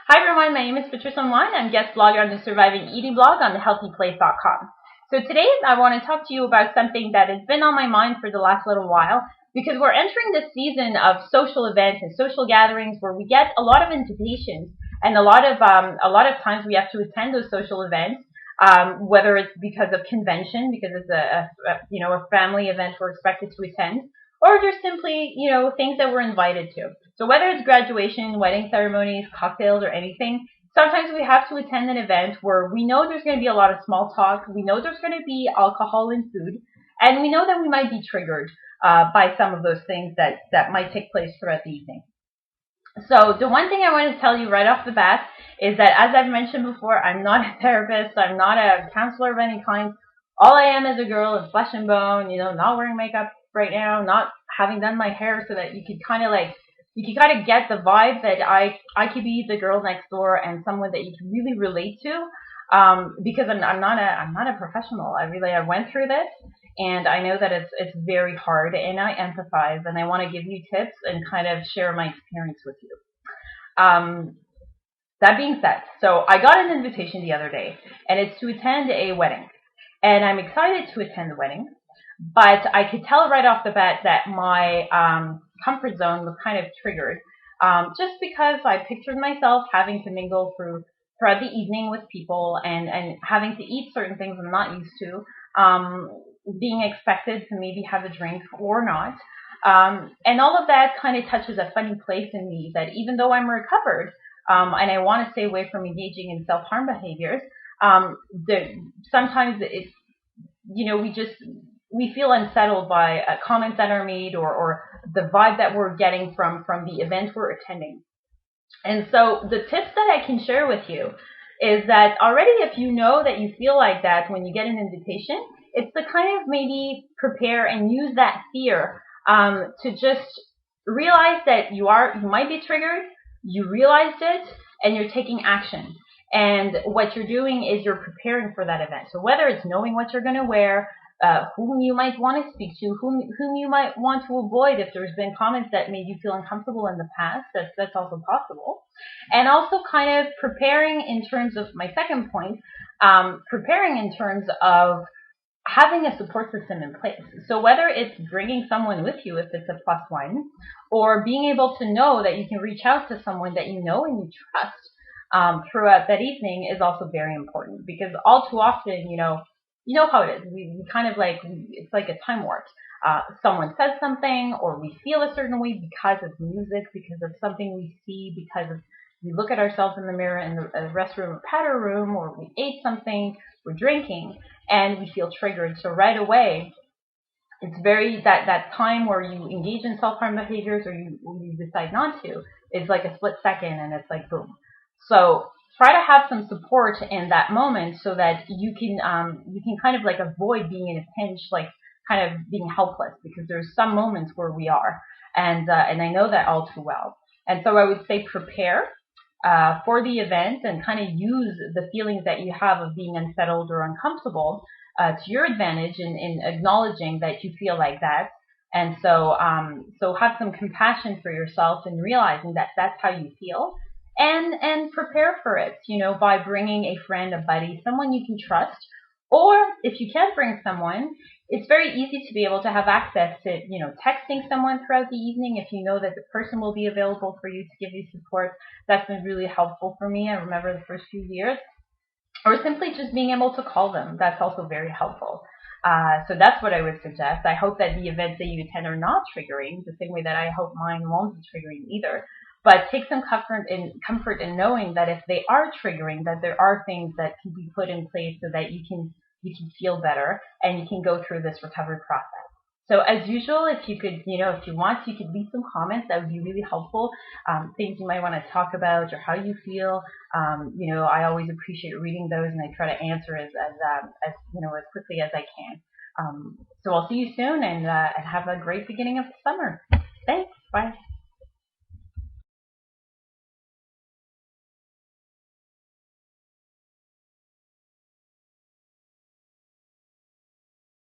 Hi everyone, my name is Patricia Online. I'm guest blogger on the Surviving Eating blog on the HealthyPlace.com. So today I want to talk to you about something that has been on my mind for the last little while because we're entering this season of social events and social gatherings where we get a lot of invitations and a lot of times we have to attend those social events, whether it's because of convention, because it's a family event we're expected to attend, or just simply, things that we're invited to. So whether it's graduation, wedding ceremonies, cocktails, or anything, sometimes we have to attend an event where we know there's going to be a lot of small talk, we know there's going to be alcohol and food, and we know that we might be triggered by some of those things that might take place throughout the evening. So the one thing I want to tell you right off the bat is that, as I've mentioned before, I'm not a therapist, I'm not a counselor of any kind. All I am is a girl of flesh and bone, not wearing makeup right now, not having done my hair, so that you could kind of get the vibe that I could be the girl next door and someone that you can really relate to. Because I'm not a professional. I went through this, and I know that it's very hard, and I empathize, and I want to give you tips and kind of share my experience with you. That being said, so I got an invitation the other day, and it's to attend a wedding, and I'm excited to attend the wedding, but I could tell right off the bat that my comfort zone was kind of triggered, just because I pictured myself having to mingle throughout the evening with people and having to eat certain things I'm not used to, being expected to maybe have a drink or not. And all of that kind of touches a funny place in me that even though I'm recovered, and I want to stay away from engaging in self-harm behaviors, sometimes it's, we feel unsettled by comments that are made or the vibe that we're getting from the event we're attending. And so the tips that I can share with you is that already, if you know that you feel like that when you get an invitation, it's to kind of maybe prepare and use that fear to just realize that you might be triggered, you realized it, and you're taking action. And what you're doing is you're preparing for that event. So whether it's knowing what you're going to wear, whom you might want to speak to, whom you might want to avoid if there's been comments that made you feel uncomfortable in the past, that's also possible. And also kind of preparing in terms of my second point, preparing in terms of having a support system in place. So whether it's bringing someone with you if it's a plus one, or being able to know that you can reach out to someone that you know and you trust throughout that evening is also very important, because all too often, you know how it is. We kind of it's like a time warp. Someone says something, or we feel a certain way because of music, because of something we see, because of we look at ourselves in the mirror in the restroom or powder room, or we ate something, we're drinking, and we feel triggered. So right away, it's very that time where you engage in self-harm behaviors or you decide not to. It's like a split second, and it's like boom. So try to have some support in that moment so that you can kind of avoid being in a pinch, kind of being helpless, because there's some moments where we are, and I know that all too well. And so I would say prepare for the event and kind of use the feelings that you have of being unsettled or uncomfortable to your advantage in acknowledging that you feel like that. And so have some compassion for yourself and realizing that that's how you feel. And prepare for it, by bringing a friend, a buddy, someone you can trust. Or if you can't bring someone, it's very easy to be able to have access to, texting someone throughout the evening if you know that the person will be available for you to give you support. That's been really helpful for me. I remember the first few years. Or simply just being able to call them. That's also very helpful. So that's what I would suggest. I hope that the events that you attend are not triggering, the same way that I hope mine won't be triggering either. But take some comfort in knowing that if they are triggering, that there are things that can be put in place so that you can feel better and you can go through this recovery process. So as usual, if you could, if you want, you could leave some comments. That would be really helpful. Things you might want to talk about or how you feel. I always appreciate reading those, and I try to answer as quickly as I can. So I'll see you soon, and have a great beginning of the summer. Thanks. Bye.